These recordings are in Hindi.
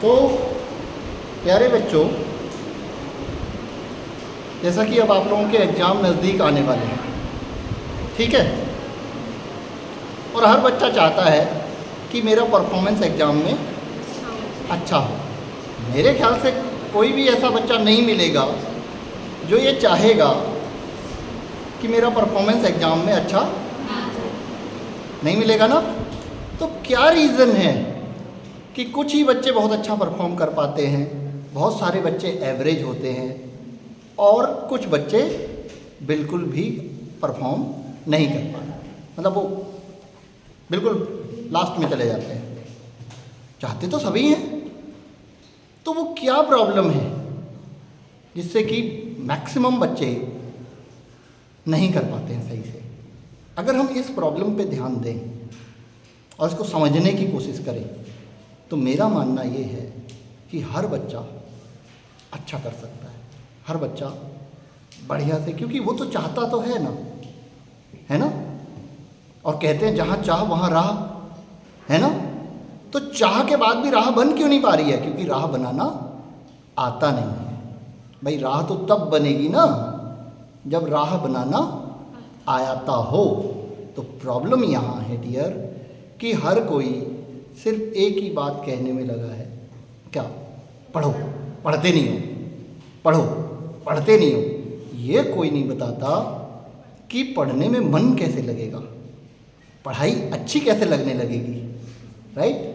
तो प्यारे बच्चों, जैसा कि अब आप लोगों के एग्ज़ाम नज़दीक आने वाले हैं, ठीक है, और हर बच्चा चाहता है कि मेरा परफॉर्मेंस एग्ज़ाम में अच्छा हो। मेरे ख्याल से कोई भी ऐसा बच्चा नहीं मिलेगा जो ये चाहेगा कि मेरा परफॉर्मेंस एग्ज़ाम में अच्छा नहीं मिलेगा ना। तो क्या रीज़न है कि कुछ ही बच्चे बहुत अच्छा परफॉर्म कर पाते हैं, बहुत सारे बच्चे एवरेज होते हैं और कुछ बच्चे बिल्कुल भी परफॉर्म नहीं कर पाते, मतलब वो बिल्कुल लास्ट में चले जाते हैं। चाहते तो सभी हैं, तो वो क्या प्रॉब्लम है जिससे कि मैक्सिमम बच्चे नहीं कर पाते हैं सही से। अगर हम इस प्रॉब्लम पे ध्यान दें और इसको समझने की कोशिश करें तो मेरा मानना ये है कि हर बच्चा अच्छा कर सकता है, हर बच्चा बढ़िया से, क्योंकि वो तो चाहता तो है ना, है ना। और कहते हैं जहाँ चाह वहाँ राह, है ना। तो चाह के बाद भी राह बन क्यों नहीं पा रही है? क्योंकि राह बनाना आता नहीं है। भाई राह तो तब बनेगी ना जब राह बनाना आता हो। तो प्रॉब्लम यहाँ है डियर कि हर कोई सिर्फ एक ही बात कहने में लगा है, क्या? पढ़ो, पढ़ते नहीं हो, पढ़ो, पढ़ते नहीं हो। ये कोई नहीं बताता कि पढ़ने में मन कैसे लगेगा, पढ़ाई अच्छी कैसे लगने लगेगी, राइट।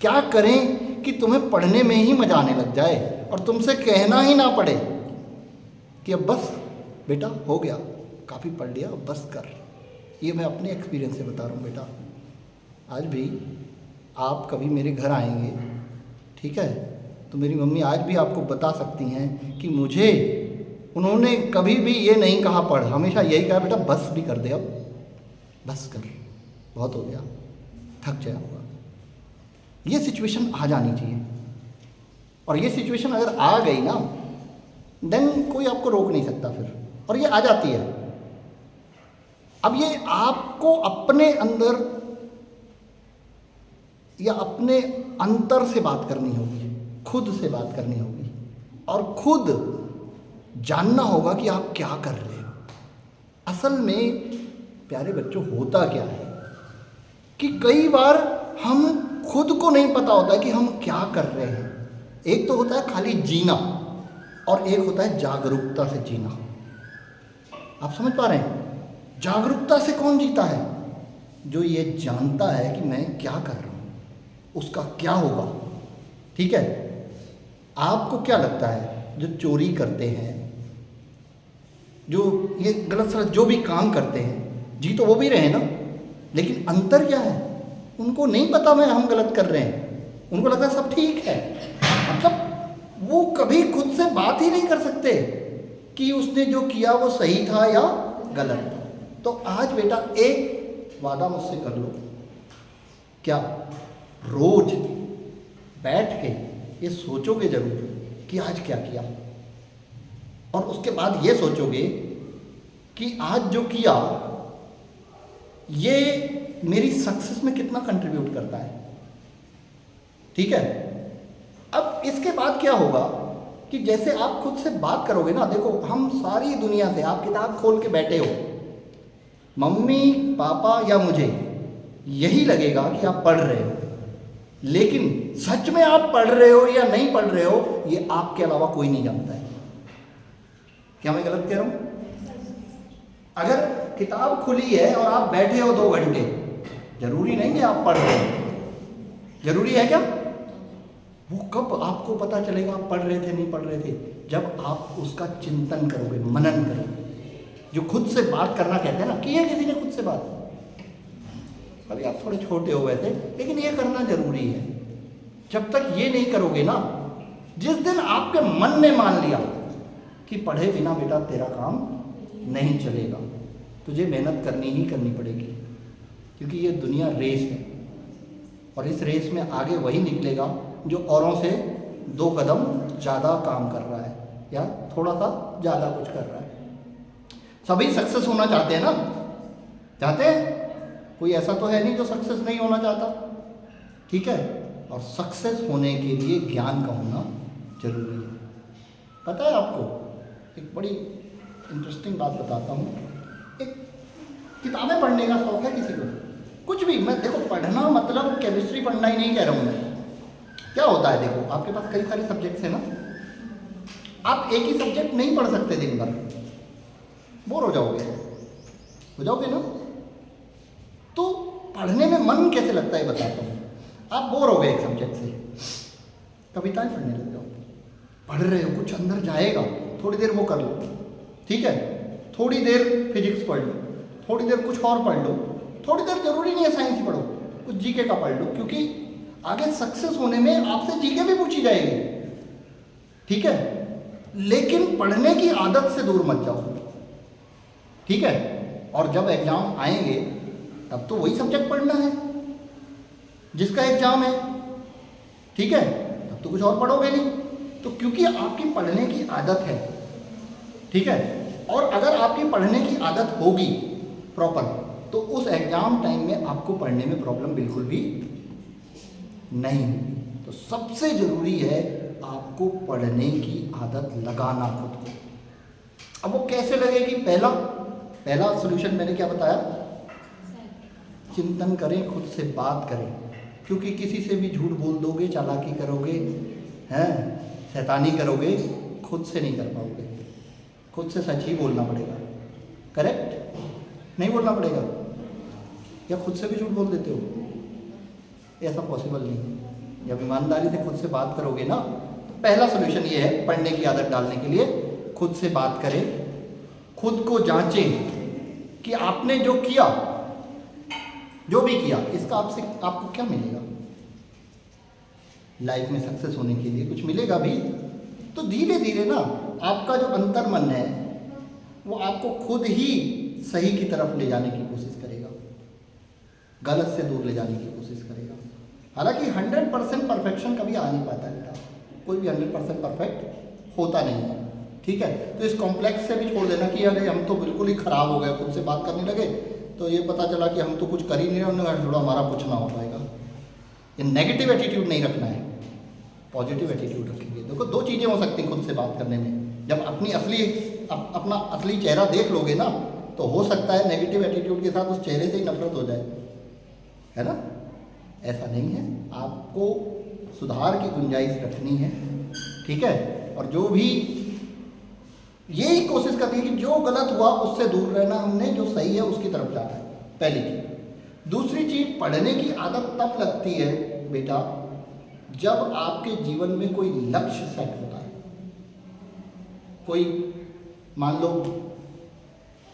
क्या करें कि तुम्हें पढ़ने में ही मजा आने लग जाए और तुमसे कहना ही ना पड़े कि अब बस बेटा हो गया, काफ़ी पढ़ लिया, अब बस कर। ये मैं अपने एक्सपीरियंस से बता रहा हूँ बेटा। आज भी आप कभी मेरे घर आएंगे, ठीक है, तो मेरी मम्मी आज भी आपको बता सकती हैं कि मुझे उन्होंने कभी भी ये नहीं कहा पढ़, हमेशा यही कहा बेटा बस भी कर दे, अब बस कर, बहुत हो गया, थक जाए होगा। ये सिचुएशन आ जानी चाहिए, और ये सिचुएशन अगर आ गई ना देन कोई आपको रोक नहीं सकता फिर, और ये आ जाती है। अब ये आपको अपने अंदर या अपने अंतर से बात करनी होगी, खुद से बात करनी होगी, और खुद जानना होगा कि आप क्या कर रहे हो। असल में प्यारे बच्चों होता क्या है कि कई बार हम खुद को नहीं पता होता कि हम क्या कर रहे हैं। एक तो होता है खाली जीना और एक होता है जागरूकता से जीना। आप समझ पा रहे हैं? जागरूकता से कौन जीता है? जो ये जानता है कि मैं क्या कर रहा हूँ, उसका क्या होगा, ठीक है। आपको क्या लगता है जो चोरी करते हैं, जो ये गलत सलत जो भी काम करते हैं, जी तो वो भी रहे ना, लेकिन अंतर क्या है? उनको नहीं पता मैं हम गलत कर रहे हैं, उनको लगता है सब ठीक है। मतलब वो कभी खुद से बात ही नहीं कर सकते कि उसने जो किया वो सही था या गलत था। तो आज बेटा एक वादा मुझसे कर लो, क्या रोज बैठ के ये सोचोगे जरूर कि आज क्या किया, और उसके बाद ये सोचोगे कि आज जो किया ये मेरी सक्सेस में कितना कंट्रीब्यूट करता है, ठीक है। अब इसके बाद क्या होगा कि जैसे आप खुद से बात करोगे ना, देखो हम सारी दुनिया से, आप किताब खोल के बैठे हो, मम्मी पापा या मुझे यही लगेगा कि आप पढ़ रहे हो, लेकिन सच में आप पढ़ रहे हो या नहीं पढ़ रहे हो ये आपके अलावा कोई नहीं जानता है। क्या मैं गलत कह रहा हूं? अगर किताब खुली है और आप बैठे हो 2 घंटे, जरूरी नहीं है आप पढ़ रहे हो, जरूरी है क्या? वो कब आपको पता चलेगा आप पढ़ रहे थे नहीं पढ़ रहे थे? जब आप उसका चिंतन करोगे, मनन करोगे। जो खुद से बात करना कहते हैं ना, की है किसी ने खुद से बात? अभी आप थोड़े छोटे हो गए थे, लेकिन ये करना जरूरी है। जब तक ये नहीं करोगे ना, जिस दिन आपके मन ने मान लिया कि पढ़े बिना बेटा तेरा काम नहीं चलेगा, तुझे मेहनत करनी ही करनी पड़ेगी, क्योंकि ये दुनिया रेस है, और इस रेस में आगे वही निकलेगा जो औरों से 2 कदम ज़्यादा काम कर रहा है या थोड़ा सा ज़्यादा कुछ कर रहा है। सभी सक्सेस होना चाहते हैं ना? चाहते हैं? कोई ऐसा तो है नहीं जो सक्सेस नहीं होना चाहता, ठीक है। और सक्सेस होने के लिए ज्ञान का होना जरूरी है। पता है आपको, एक बड़ी इंटरेस्टिंग बात बताता हूँ। एक किताबें पढ़ने का शौक है किसी को? कुछ भी, मैं देखो पढ़ना मतलब केमिस्ट्री पढ़ना ही नहीं कह रहा हूँ मैं। क्या होता है, देखो आपके पास कई सारे सब्जेक्ट्स हैं ना, आप एक ही सब्जेक्ट नहीं पढ़ सकते दिन भर, बोर हो जाओगे ना। तो पढ़ने में मन कैसे लगता है बताता हूँ। आप बोर हो गए एक सब्जेक्ट से, कविताएं पढ़ने लग जाओ। पढ़ रहे हो, कुछ अंदर जाएगा, थोड़ी देर वो कर लो, ठीक है, थोड़ी देर फिजिक्स पढ़ लो, थोड़ी देर कुछ और पढ़ लो, थोड़ी देर जरूरी नहीं है साइंस ही पढ़ो, कुछ जीके का पढ़ लो, क्योंकि आगे सक्सेस होने में आपसे जीके भी पूछी जाएगी, ठीक है। लेकिन पढ़ने की आदत से दूर मत जाओ, ठीक है। और जब एग्जाम आएंगे तब तो वही सब्जेक्ट पढ़ना है जिसका एग्जाम है, ठीक है, तब तो कुछ और पढ़ोगे नहीं। तो क्योंकि आपकी पढ़ने की आदत है, ठीक है, और अगर आपकी पढ़ने की आदत होगी प्रॉपर, तो उस एग्जाम टाइम में आपको पढ़ने में प्रॉब्लम बिल्कुल भी नहीं होगी। तो सबसे ज़रूरी है आपको पढ़ने की आदत लगाना खुद को। अब वो कैसे लगेगी? पहला सॉल्यूशन मैंने क्या बताया? चिंतन करें, खुद से बात करें, क्योंकि किसी से भी झूठ बोल दोगे, चालाकी करोगे, हैं, शैतानी करोगे, खुद से नहीं कर पाओगे। खुद से सच ही बोलना पड़ेगा, करेक्ट? नहीं बोलना पड़ेगा? या खुद से भी झूठ बोल देते हो? ऐसा पॉसिबल नहीं है। जब ईमानदारी से खुद से बात करोगे ना, तो पहला सॉल्यूशन ये है पढ़ने की आदत डालने के लिए, खुद से बात करें, खुद को जांचें कि आपने जो किया, जो भी किया, इसका आपको क्या मिलेगा। लाइफ में सक्सेस होने के लिए कुछ मिलेगा भी, तो धीरे धीरे ना आपका जो अंतर मन है वो आपको खुद ही सही की तरफ ले जाने की कोशिश करेगा, गलत से दूर ले जाने की कोशिश करेगा। हालांकि 100% परफेक्शन कभी आ नहीं पाता बेटा, कोई भी 100% परफेक्ट होता नहीं है, ठीक है। तो इस कॉम्प्लेक्स से भी छोड़ देना कि अरे हम तो बिल्कुल ही ख़राब हो गए, खुद से बात करने लगे तो ये पता चला कि हम तो कुछ कर ही नहीं रहे, थोड़ा हमारा कुछ ना हो पाएगा। ये नेगेटिव एटीट्यूड नहीं रखना है, पॉजिटिव एटीट्यूड रखेंगे। देखो दो चीज़ें हो सकती हैं खुद से बात करने में। जब अपना असली चेहरा देख लोगे ना, तो हो सकता है नेगेटिव एटीट्यूड के साथ उस चेहरे से ही नफरत हो जाए, है ना। ऐसा नहीं है, आपको सुधार की गुंजाइश रखनी है, ठीक है। और जो भी यही कोशिश करनी है कि जो गलत हुआ उससे दूर रहना, हमने जो सही है उसकी तरफ जाना है, पहली चीज़। दूसरी चीज़, पढ़ने की आदत तब लगती है बेटा जब आपके जीवन में कोई लक्ष्य सेट होता है। कोई मान लो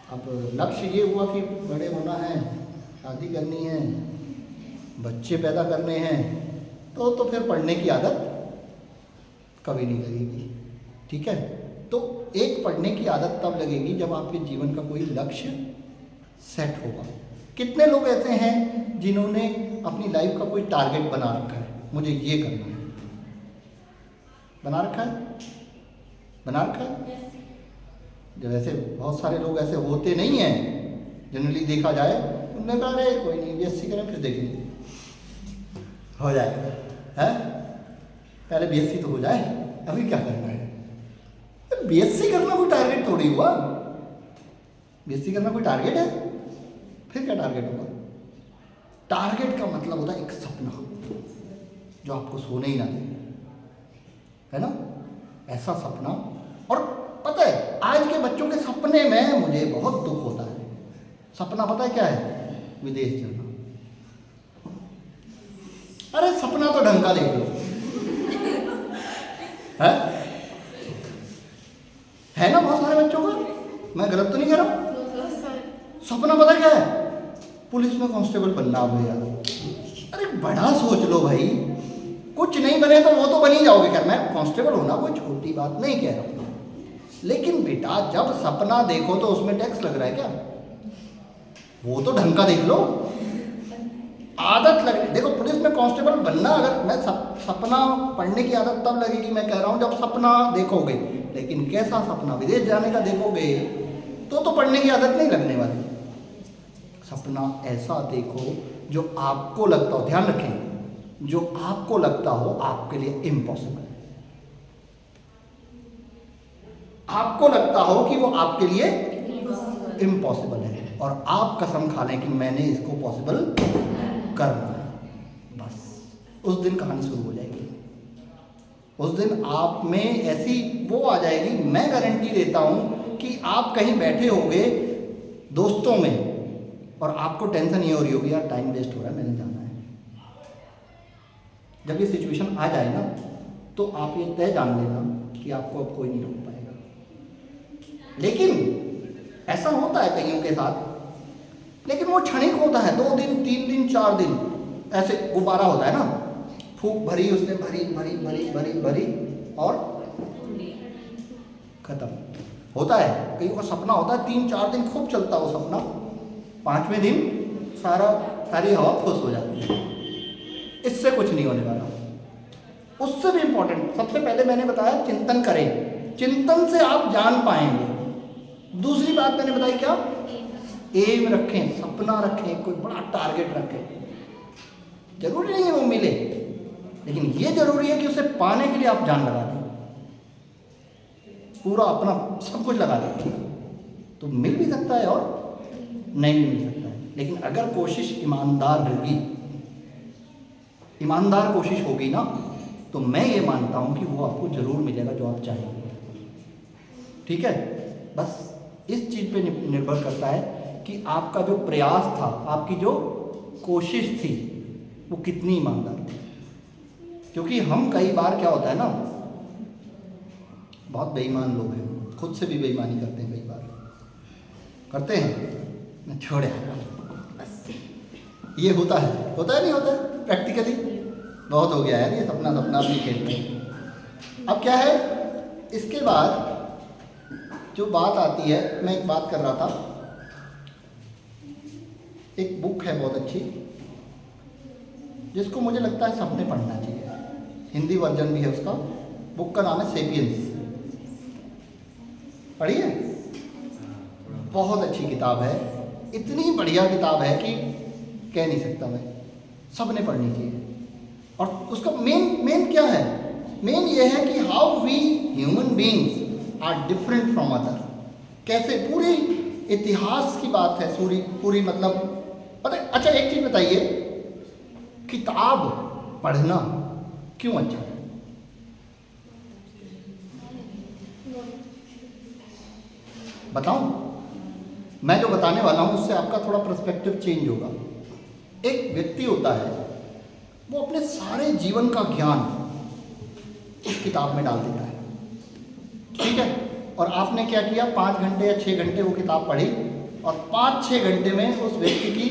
अब लक्ष्य ये हुआ कि बड़े होना है, शादी करनी है, बच्चे पैदा करने हैं, तो फिर पढ़ने की आदत कभी नहीं लगेगी, ठीक है। तो एक पढ़ने की आदत तब लगेगी जब आपके जीवन का कोई लक्ष्य सेट होगा। कितने लोग ऐसे हैं जिन्होंने अपनी लाइफ का कोई टारगेट बना रखा है, मुझे ये करना है, बना रखा है। जब ऐसे बहुत सारे लोग ऐसे होते नहीं हैं, जनरली देखा जाए, उन्होंने कहा अरे कोई नहीं, बीएससी करें फिर देखेंगे, हो जाएगा, है, पहले बीएससी तो हो जाए, अभी क्या करना है। बीएससी करना कोई टारगेट थोड़ी हुआ, बीएससी करना कोई टारगेट है? फिर क्या टारगेट होगा? टारगेट का मतलब होता है एक सपना जो आपको सोने ही ना दे, है ना, ऐसा सपना। और पता है आज के बच्चों के सपने में मुझे बहुत दुख होता है। सपना पता है क्या है? विदेश जाना। अरे सपना तो ढंग का देख लो, है ना, बहुत सारे बच्चों का, मैं गलत तो नहीं कह रहा हूँ। सपना पता क्या है? पुलिस में कांस्टेबल बनना भैया। अरे बड़ा सोच लो भाई, कुछ नहीं बने तो वो तो बन ही जाओगे। खैर मैं कांस्टेबल होना कोई छोटी बात नहीं कह रहा हूँ, लेकिन बेटा जब सपना देखो तो उसमें टैक्स लग रहा है क्या? वो तो ढंग का देख लो, आदत लग रही। देखो पुलिस में कांस्टेबल बनना, अगर मैं सपना पढ़ने की आदत तब लगेगी, मैं कह रहा हूँ जब सपना देखोगे, लेकिन कैसा सपना? विदेश जाने का देखोगे तो पढ़ने की आदत नहीं लगने वाली। सपना ऐसा देखो जो आपको लगता हो, ध्यान रखें, जो आपको लगता हो आपके लिए इम्पॉसिबल है। आपको लगता हो कि वो आपके लिए इम्पॉसिबल है और आप कसम खा लें कि मैंने इसको पॉसिबल करना है, बस उस दिन कहानी शुरू हो जाएगी। उस दिन आप में ऐसी वो आ जाएगी, मैं गारंटी देता हूं कि आप कहीं बैठे होंगे दोस्तों में और आपको टेंशन ये हो रही होगी, यार टाइम वेस्ट हो रहा है, मैंने जाना है। जब ये सिचुएशन आ जाए ना तो आप ये तय जान लेना कि आपको अब कोई नहीं रोक पाएगा। लेकिन ऐसा होता है कईयों के साथ, लेकिन वो क्षणिक होता है, 2 दिन 3 दिन 4 दिन ऐसे गुब्बारा होता है ना, फूंक भरी उसने, भरी भरी भरी भरी भरी और खत्म होता है। कईयों का सपना होता है 3-4 दिन खूब चलता है वो सपना, 5वें दिन सारी हवा फुस हो जाती है। इससे कुछ नहीं होने वाला। उससे भी इम्पोर्टेंट, सबसे पहले मैंने बताया चिंतन करें, चिंतन से आप जान पाएंगे। दूसरी बात मैंने बताई क्या, एम रखें, सपना रखें, कोई बड़ा टारगेट रखें। जरूरी नहीं है वो मिले, लेकिन ये जरूरी है कि उसे पाने के लिए आप जान लगा दें, पूरा अपना सब कुछ लगा दें। तो मिल भी सकता है और नहीं भी मिल सकता है, लेकिन अगर कोशिश ईमानदार होगी, ईमानदार कोशिश होगी ना, तो मैं ये मानता हूं कि वो आपको जरूर मिलेगा जो आप चाहेंगे। ठीक है, बस इस चीज़ पे निर्भर करता है कि आपका जो प्रयास था, आपकी जो कोशिश थी, वो कितनी ईमानदार थी। क्योंकि हम कई बार क्या होता है ना, बहुत बेईमान लोग हैं, खुद से भी बेईमानी करते हैं, कई बार करते हैं ना, छोड़ यार बस, ये होता है नहीं होता है, प्रैक्टिकली बहुत हो गया है ये सपना अपनी खेल में। अब क्या है, इसके बाद जो बात आती है, मैं एक बात कर रहा था, एक बुक है बहुत अच्छी जिसको मुझे लगता है सबने पढ़ना चाहिए, हिंदी वर्जन भी है उसका, बुक का नाम है सेपियंस। पढ़िए, बहुत अच्छी किताब है, इतनी बढ़िया किताब है कि कह नहीं सकता मैं, सबने पढ़नी चाहिए। और उसका मेन क्या है, मेन ये है कि how we human beings are different from other. कैसे, पूरी इतिहास की बात है, पूरी मतलब पता है। अच्छा एक चीज़ बताइए, किताब पढ़ना क्यों अच्छा है? बताऊं? मैं जो बताने वाला हूं उससे आपका थोड़ा पर्सपेक्टिव चेंज होगा। एक व्यक्ति होता है, वो अपने सारे जीवन का ज्ञान उस किताब में डाल देता है, ठीक है? और आपने क्या किया, 5 घंटे या 6 घंटे वो किताब पढ़ी और 5-6 घंटे में उस व्यक्ति की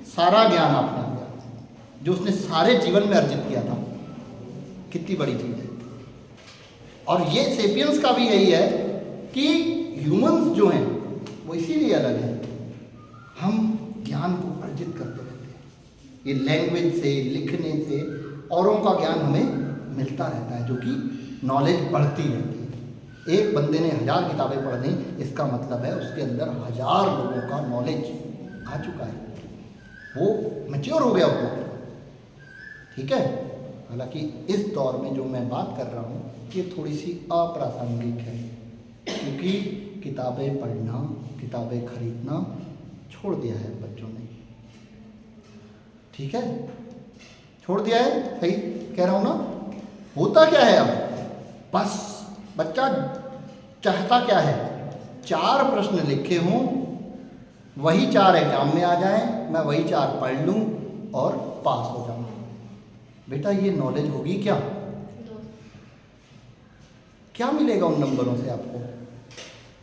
सारा ज्ञान आपने लिया जो उसने सारे जीवन में अर्जित किया था। कितनी बड़ी चीज़ है। और ये सेपियंस का भी यही है कि ह्यूमंस जो हैं वो इसीलिए अलग हैं, हम ज्ञान को अर्जित करते रहते हैं। ये लैंग्वेज से, लिखने से औरों का ज्ञान हमें मिलता रहता है, जो कि नॉलेज बढ़ती रहती है। एक बंदे ने 1000 किताबें पढ़ ली, इसका मतलब है उसके अंदर 1000 लोगों का नॉलेज आ चुका है, वो मैच्योर हो गया उतना, ठीक है? हालांकि इस दौर में जो मैं बात कर रहा हूँ ये थोड़ी सी अप्रासंगिक है, क्योंकि किताबें पढ़ना, किताबें खरीदना छोड़ दिया है बच्चों ने, ठीक है? छोड़ दिया है, सही कह रहा हूँ ना? होता क्या है अब, बस बच्चा चाहता क्या है, 4 प्रश्न लिखे हों, वही 4 एग्जाम में आ जाएं, मैं वही 4 पढ़ लूँ और पास हो जाऊँ। बेटा ये नॉलेज होगी क्या? क्या मिलेगा उन नंबरों से आपको?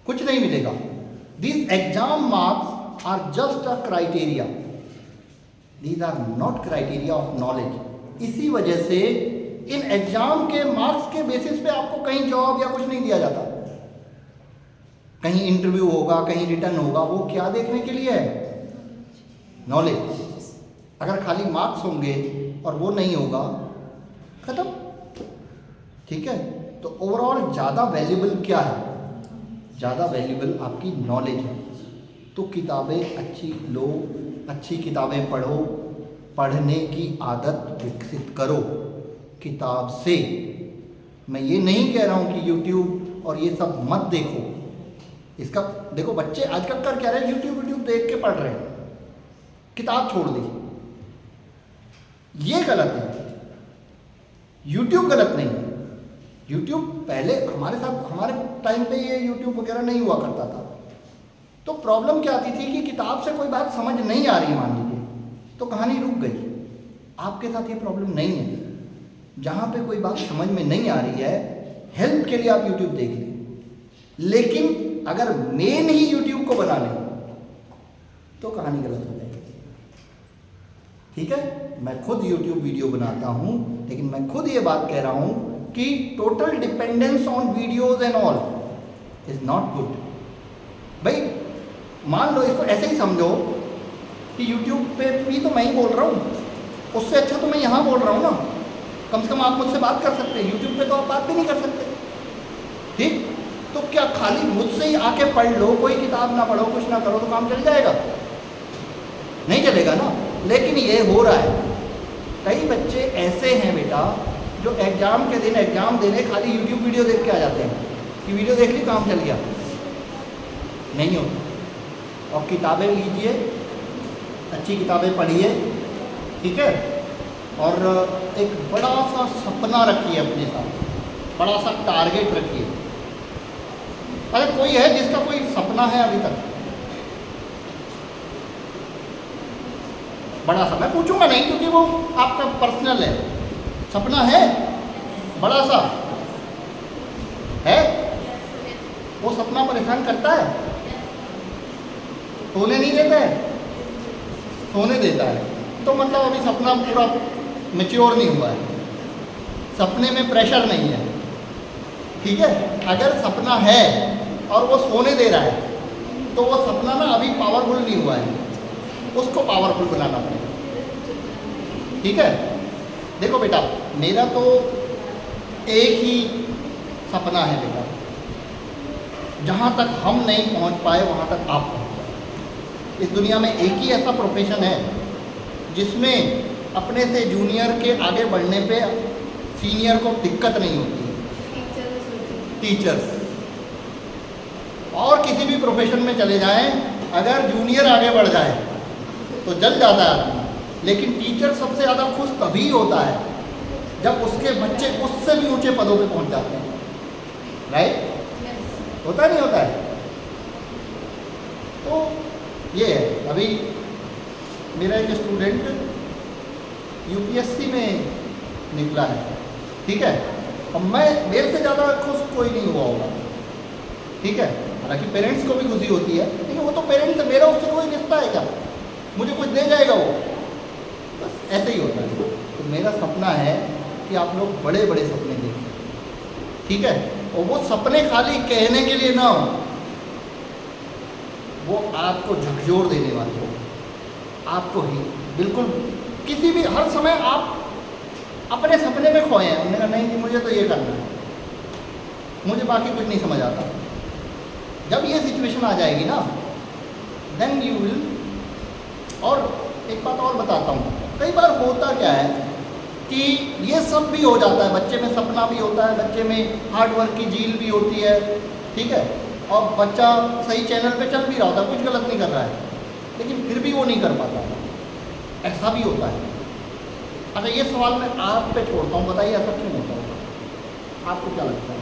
कुछ नहीं मिलेगा। These exam marks are just a criteria, these are not criteria of knowledge. इसी वजह से इन एग्जाम के मार्क्स के बेसिस पे आपको कहीं जॉब या कुछ नहीं दिया जाता। कहीं इंटरव्यू होगा, कहीं रिटर्न होगा, वो क्या देखने के लिए है? नॉलेज। अगर खाली मार्क्स होंगे और वो नहीं होगा, खत्म, ठीक है? तो ओवरऑल ज़्यादा वैल्यूबल क्या है? ज़्यादा वैल्यूबल आपकी नॉलेज है। तो किताबें अच्छी लो, अच्छी किताबें पढ़ो, पढ़ने की आदत विकसित करो किताब से। मैं ये नहीं कह रहा हूँ कि यूट्यूब और ये सब मत देखो। इसका देखो, बच्चे आजकल कर क्या रहे हैं, यूट्यूब देख के पढ़ रहे हैं, किताब छोड़ दी। ये गलत है। यूट्यूब गलत नहीं है। यूट्यूब पहले हमारे टाइम पे ये यूट्यूब वगैरह नहीं हुआ करता था, तो प्रॉब्लम क्या आती थी कि किताब से कोई बात समझ नहीं आ रही, मान लीजिए, तो कहानी रुक गई। आपके साथ ये प्रॉब्लम नहीं है। जहाँ पे कोई बात समझ में नहीं आ रही है, हेल्प के लिए आप यूट्यूब देख लें, लेकिन अगर मेन ही यूट्यूब को बना लें तो कहानी गलत हो जाएगी। ठीक है, मैं खुद यूट्यूब वीडियो बनाता हूँ, लेकिन मैं खुद ये बात कह रहा हूँ कि total dependence on videos and all is not good. भाई मान लो, इसको ऐसे ही समझो कि यूट्यूब पे भी तो मैं ही बोल रहा हूँ, उससे अच्छा तो मैं यहाँ बोल रहा हूँ ना। कम से कम आप मुझसे बात कर सकते हैं, यूट्यूब पे तो आप बात भी नहीं कर सकते। ठीक, तो क्या खाली मुझसे ही आके पढ़ लो, कोई किताब ना पढ़ो, कुछ ना करो, तो काम चल जाएगा? नहीं चलेगा ना। लेकिन ये हो रहा है। कई बच्चे ऐसे हैं बेटा, जो एग्ज़ाम के दिन एग्ज़ाम देने खाली यूट्यूब वीडियो देख के आ जाते हैं कि वीडियो देख ली, काम चल गया। नहीं होता। और किताबें लीजिए, अच्छी किताबें पढ़िए, ठीक है, और एक बड़ा सा सपना रखिए अपने साथ, बड़ा सा टारगेट रखिए। अरे कोई है जिसका कोई सपना है अभी तक? बड़ा सा, मैं पूछूंगा नहीं क्योंकि वो आपका पर्सनल है। सपना है बड़ा सा है? वो सपना परेशान करता है? सोने नहीं देता है? सोने देता है। तो मतलब अभी सपना पूरा मैच्योर नहीं हुआ है, सपने में प्रेशर नहीं है। ठीक है, अगर सपना है और वो सोने दे रहा है, तो वो सपना ना अभी पावरफुल नहीं हुआ है, उसको पावरफुल बनाना पड़ेगा। ठीक है, देखो बेटा, मेरा तो एक ही सपना है बेटा, जहाँ तक हम नहीं पहुँच पाए वहाँ तक आप पहुँच जाए। इस दुनिया में एक ही ऐसा प्रोफेशन है जिसमें अपने से जूनियर के आगे बढ़ने पे सीनियर को दिक्कत नहीं होती है, टीचर्स। और किसी भी प्रोफेशन में चले जाएं, अगर जूनियर आगे बढ़ जाए तो जल जाता है आदमी, लेकिन टीचर सबसे ज़्यादा खुश तभी होता है जब उसके बच्चे उससे भी ऊंचे पदों पे पहुंच जाते हैं। राइट? होता नहीं होता है? तो ये है। अभी मेरा एक स्टूडेंट यूपीएससी में निकला है, ठीक है, और मेरे से ज़्यादा खुश कोई नहीं हुआ होगा। ठीक है, हालांकि पेरेंट्स को भी खुशी होती है, लेकिन वो तो पेरेंट्स है, मेरा उससे कोई रिश्ता है क्या? मुझे कुछ दे जाएगा वो? बस ऐसे ही होता है। तो मेरा सपना है कि आप लोग बड़े बड़े सपने देखें, ठीक है, और वो सपने खाली कहने के लिए ना हो, वो आपको झकझोर देने वाले हो, आपको ही बिल्कुल किसी भी हर समय आप अपने सपने में खोए हैं। उन्होंने कहा नहीं जी मुझे तो ये करना है, मुझे बाकी कुछ नहीं समझ आता। जब ये सिचुएशन आ जाएगी ना, देन यू विल। और एक बात और बताता हूँ, कई बार होता क्या है कि ये सब भी हो जाता है, बच्चे में सपना भी होता है, बच्चे में हार्ड वर्क की झील भी होती है, ठीक है, और बच्चा सही चैनल पे चल भी रहा होता है, कुछ गलत नहीं कर रहा है, लेकिन फिर भी वो नहीं कर पाता, ऐसा भी होता है। अच्छा, ये सवाल मैं आप पे छोड़ता हूँ, बताइए ऐसा क्यों होता होगा? आपको क्या लगता है?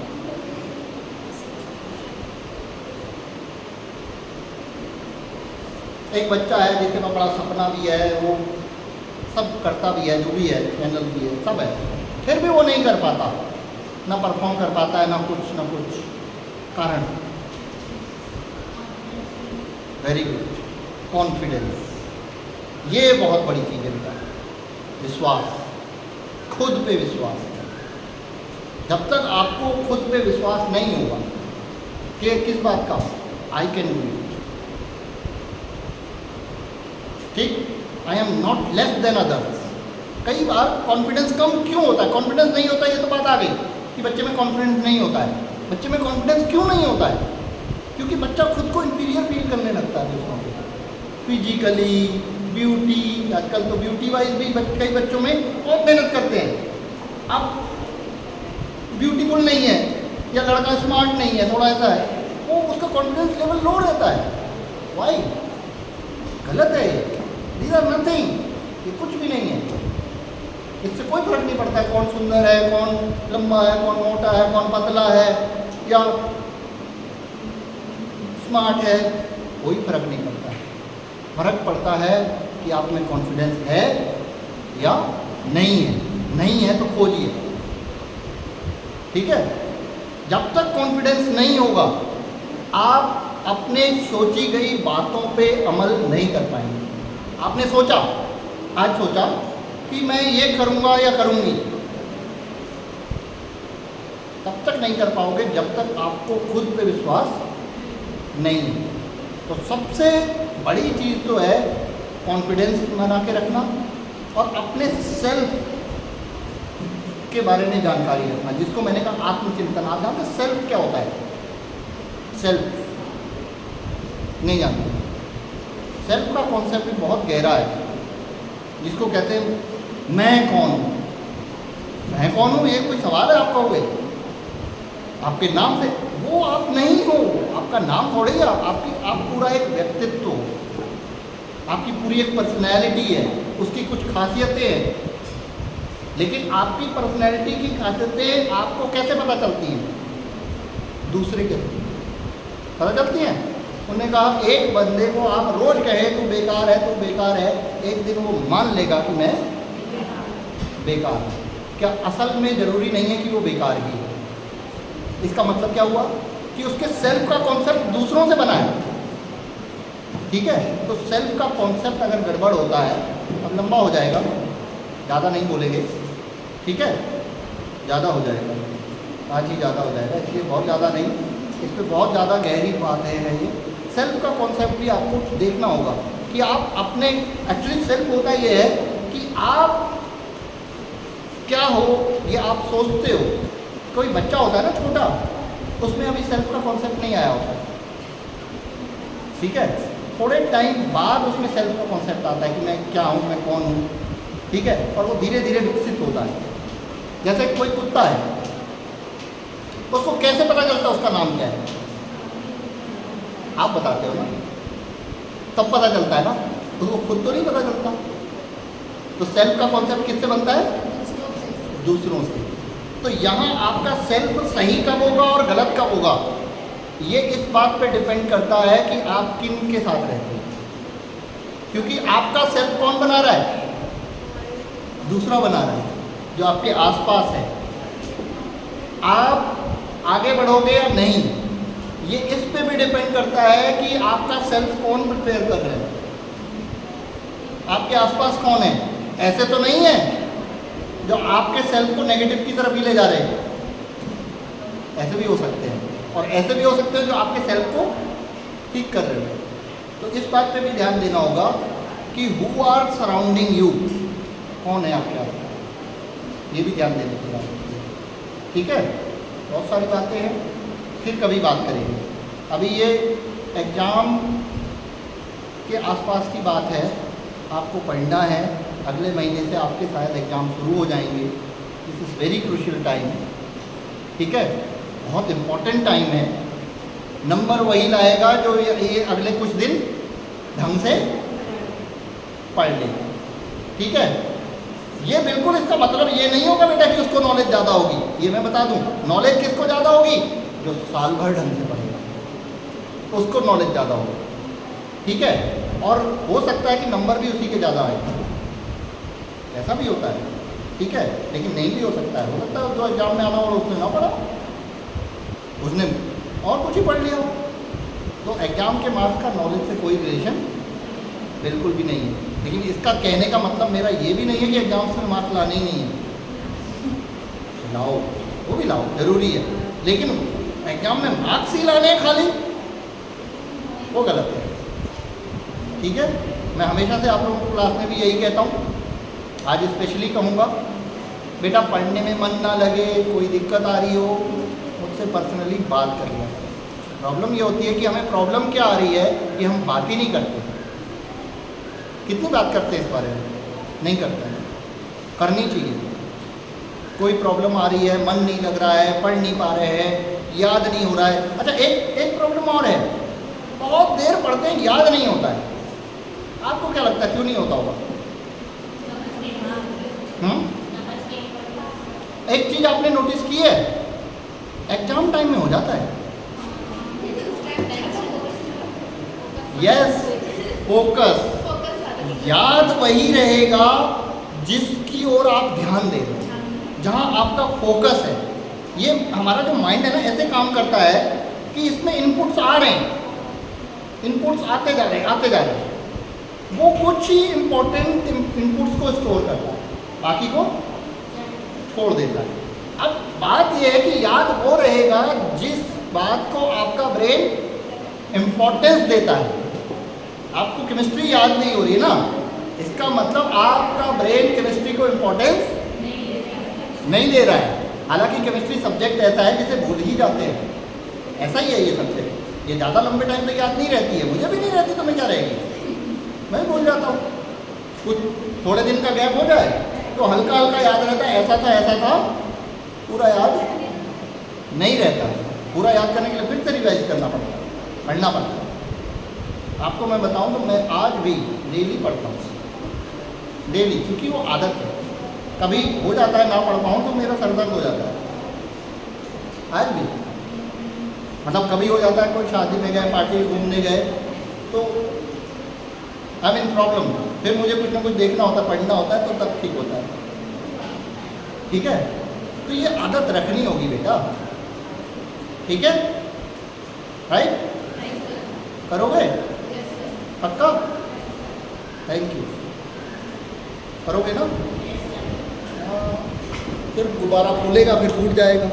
एक बच्चा है जिसके पास बड़ा सपना भी है, वो सब करता भी है, जो भी है, चैनल भी है, सब है, फिर भी वो नहीं कर पाता, ना परफॉर्म कर पाता है, ना कुछ कारण। वेरी गुड, कॉन्फिडेंस, ये बहुत बड़ी चीज़ है बेटा। विश्वास, खुद पे विश्वास। जब तक आपको खुद पे विश्वास नहीं होगा कि किस बात का, आई कैन डू इट, ठीक, I am not less than others. कई बार कॉन्फिडेंस कम क्यों होता है? कॉन्फिडेंस नहीं होता, ये तो बात आ गई कि बच्चे में कॉन्फिडेंस नहीं होता है। बच्चे में कॉन्फिडेंस क्यों नहीं होता है? क्योंकि बच्चा खुद को इंटीरियर फील करने लगता है दूसरों से, फिजिकली, ब्यूटी, आजकल तो ब्यूटी वाइज भी कई बच्चों में बहुत मेहनत करते हैं। अब ब्यूटीफुल नहीं है या लड़का स्मार्ट नहीं है, थोड़ा ऐसा है, वो उसका कॉन्फिडेंस लेवल लो रहता है। वाई? गलत है ये। दीज आर नथिंग, ये कुछ भी नहीं है। इससे कोई फर्क नहीं पड़ता है कौन सुंदर है, कौन लंबा है, कौन मोटा है, कौन पतला है या स्मार्ट है, कोई फर्क नहीं पड़ता है। फर्क पड़ता है कि आप में कॉन्फिडेंस है या नहीं है। नहीं है तो खोजिए, ठीक है। जब तक कॉन्फिडेंस नहीं होगा आप अपने सोची गई बातों पे अमल नहीं कर पाएंगे। आपने सोचा, आज सोचा कि मैं ये करूँगा या करूँगी, तब तक नहीं कर पाओगे जब तक आपको खुद पे विश्वास नहीं है। तो सबसे बड़ी चीज़ तो है कॉन्फिडेंस बना के रखना और अपने सेल्फ के बारे में जानकारी रखना, जिसको मैंने कहा आत्मचिंतन। आप जानते हैं सेल्फ क्या होता है? सेल्फ नहीं जानते? सेल्फ का कॉन्सेप्ट भी बहुत गहरा है, जिसको कहते हैं मैं कौन हूँ। मैं कौन हूँ ये कोई सवाल है आप कहोगे? आपके नाम से वो आप नहीं हो, आपका नाम थोड़े ही आप पूरा एक व्यक्तित्व हो, आपकी पूरी एक पर्सनैलिटी है, उसकी कुछ खासियतें हैं। लेकिन आपकी पर्सनैलिटी की खासियतें आपको कैसे पता चलती हैं? दूसरे के पता चलती हैं। उन्होंने कहा एक बंदे को आप रोज़ कहे तू बेकार है, तू बेकार है, एक दिन वो मान लेगा कि मैं बेकार हूँ। क्या असल में ज़रूरी नहीं है कि वो बेकार ही है? इसका मतलब क्या हुआ कि उसके सेल्फ का कॉन्सेप्ट दूसरों से बना है, ठीक है। तो सेल्फ का कॉन्सेप्ट अगर गड़बड़ होता है, अब लंबा हो जाएगा, ज़्यादा नहीं बोलेंगे, ठीक है, ज़्यादा हो जाएगा, आज ही ज़्यादा हो जाएगा, इसलिए बहुत ज़्यादा नहीं, इस पर बहुत ज़्यादा गहरी बातें हैं। ये सेल्फ का कॉन्सेप्ट भी आपको देखना होगा कि आप अपने एक्चुअली सेल्फ होता ये है कि आप क्या हो, ये आप सोचते हो। कोई बच्चा होता है ना छोटा, उसमें अभी सेल्फ का कॉन्सेप्ट नहीं आया होता, ठीक है। थोड़े टाइम बाद उसमें सेल्फ का कॉन्सेप्ट आता है कि मैं क्या हूँ, मैं कौन हूँ, ठीक है। और वो धीरे धीरे विकसित होता है। जैसे कोई कुत्ता है, उसको कैसे पता चलता है उसका नाम क्या है? आप बताते हो ना, तब पता चलता है ना, उसको खुद तो नहीं पता चलता। तो सेल्फ का कॉन्सेप्ट किससे बनता है? दूसरों से। तो यहाँ आपका सेल्फ सही कब होगा और गलत कब होगा, ये इस बात पे डिपेंड करता है कि आप किन के साथ रहते हैं। क्योंकि आपका सेल्फ कौन बना रहा है? दूसरा बना रहा है, जो आपके आसपास है। आप आगे बढ़ोगे या नहीं, ये इस पे भी डिपेंड करता है कि आपका सेल्फ कौन प्रिपेयर कर रहे हैं। आपके आसपास कौन है? ऐसे तो नहीं है जो आपके सेल्फ को नेगेटिव की तरफ ही ले जा रहे हैं। ऐसे भी हो सकते हैं, और ऐसे भी हो सकते हैं जो आपके सेल्फ को ठीक कर रहे हैं। तो इस बात पे भी ध्यान देना होगा कि हु आर सराउंडिंग यू, कौन है आपके आसपास, ये भी ध्यान देने की बात है, ठीक है। बहुत सारी बातें हैं, फिर कभी बात करेंगे। अभी ये एग्ज़ाम के आसपास की बात है, आपको पढ़ना है। अगले महीने से आपके शायद एग्ज़ाम शुरू हो जाएंगे। This is very crucial time, ठीक है, बहुत इम्पोर्टेंट टाइम है। नंबर वही लाएगा जो ये अगले कुछ दिन ढंग से पढ़ ले, ठीक है। ये बिल्कुल इसका मतलब ये नहीं होगा बेटा कि उसको नॉलेज ज़्यादा होगी। ये मैं बता दूं, नॉलेज किसको ज़्यादा होगी? जो साल भर ढंग से पढ़ेगा उसको नॉलेज ज़्यादा होगी, ठीक है। और हो सकता है कि नंबर भी उसी के ज़्यादा आए, ऐसा भी होता है, ठीक है। लेकिन नहीं भी हो सकता है, हो सकता है जो एग्ज़ाम में आना और उसने ना पढ़ा, उसने और कुछ ही पढ़ लिया हो। तो एग्ज़ाम के मार्क्स का नॉलेज से कोई रिलेशन बिल्कुल भी नहीं है। लेकिन इसका कहने का मतलब मेरा ये भी नहीं है कि एग्ज़ाम्स में मार्क्स लाने ही नहीं है, लाओ, वो भी लाओ, ज़रूरी है। लेकिन एग्ज़ाम में मार्क्स ही लाने हैं खाली, वो गलत है, ठीक है। मैं हमेशा से आप लोगों को क्लास में भी यही कहता हूँ, आज स्पेशली कहूँगा, बेटा पढ़ने में मन ना लगे, कोई दिक्कत आ रही हो, मुझसे पर्सनली बात कर लिया। प्रॉब्लम ये होती है कि हमें प्रॉब्लम क्या आ रही है कि हम बात ही नहीं करते। कितनी बात करते हैं इस बारे में? नहीं करते हैं। करनी चाहिए। कोई प्रॉब्लम आ रही है, मन नहीं लग रहा है, पढ़ नहीं पा रहे हैं, याद नहीं हो रहा है। अच्छा, एक प्रॉब्लम और है, बहुत देर पढ़ते हैं, याद नहीं होता है। आपको क्या लगता है क्यों नहीं होता होगा? एक चीज़ आपने नोटिस की है, एग्जाम टाइम में हो जाता है। Yes, focus. याद वही रहेगा जिसकी ओर आप ध्यान दे रहे हो, जहाँ आपका फोकस है। ये हमारा जो माइंड है ना, ऐसे काम करता है कि इसमें इनपुट्स आ रहे हैं, इनपुट्स आते जा रहे हैं, आते जा रहे हैं। वो कुछ ही इम्पोर्टेंट इनपुट्स को स्टोर करता है, बाकी को छोड़ देता है। अब बात यह है कि याद वो रहेगा जिस बात को आपका ब्रेन इम्पोर्टेंस देता है। आपको केमिस्ट्री याद नहीं हो रही है ना, इसका मतलब आपका ब्रेन केमिस्ट्री को इम्पोर्टेंस नहीं दे रहा है। हालांकि केमिस्ट्री सब्जेक्ट ऐसा है जिसे भूल ही जाते हैं, ऐसा ही है ये सब्जेक्ट। ये ज़्यादा लंबे टाइम तक याद नहीं रहती है, मुझे भी नहीं रहती, तो मैं क्या रहेगी, मैं भूल जाता हूँ। कुछ थोड़े दिन का गैप हो जाए तो हल्का हल्का याद रहता है, ऐसा था, पूरा याद नहीं रहता है। पूरा याद करने के लिए फिर से रिवाइज करना पड़ता है, पढ़ना पड़ता है। आपको मैं बताऊं तो मैं आज भी डेली पढ़ता हूँ, डेली, क्योंकि वो आदत है। कभी हो जाता है ना पढ़ पाऊँ तो मेरा सर दर्द हो जाता है, आज भी। मतलब कभी हो जाता है, कोई शादी में गए, पार्टी घूमने गए, तो आई मीन प्रॉब्लम, फिर मुझे कुछ ना कुछ देखना होता है, पढ़ना होता है, तो तब ठीक होता है। ठीक है, तो ये आदत रखनी होगी बेटा, ठीक है, राइट? करोगे पक्का? Thank you. करोगे ना? फिर दोबारा फूलेगा, फिर फूट जाएगा।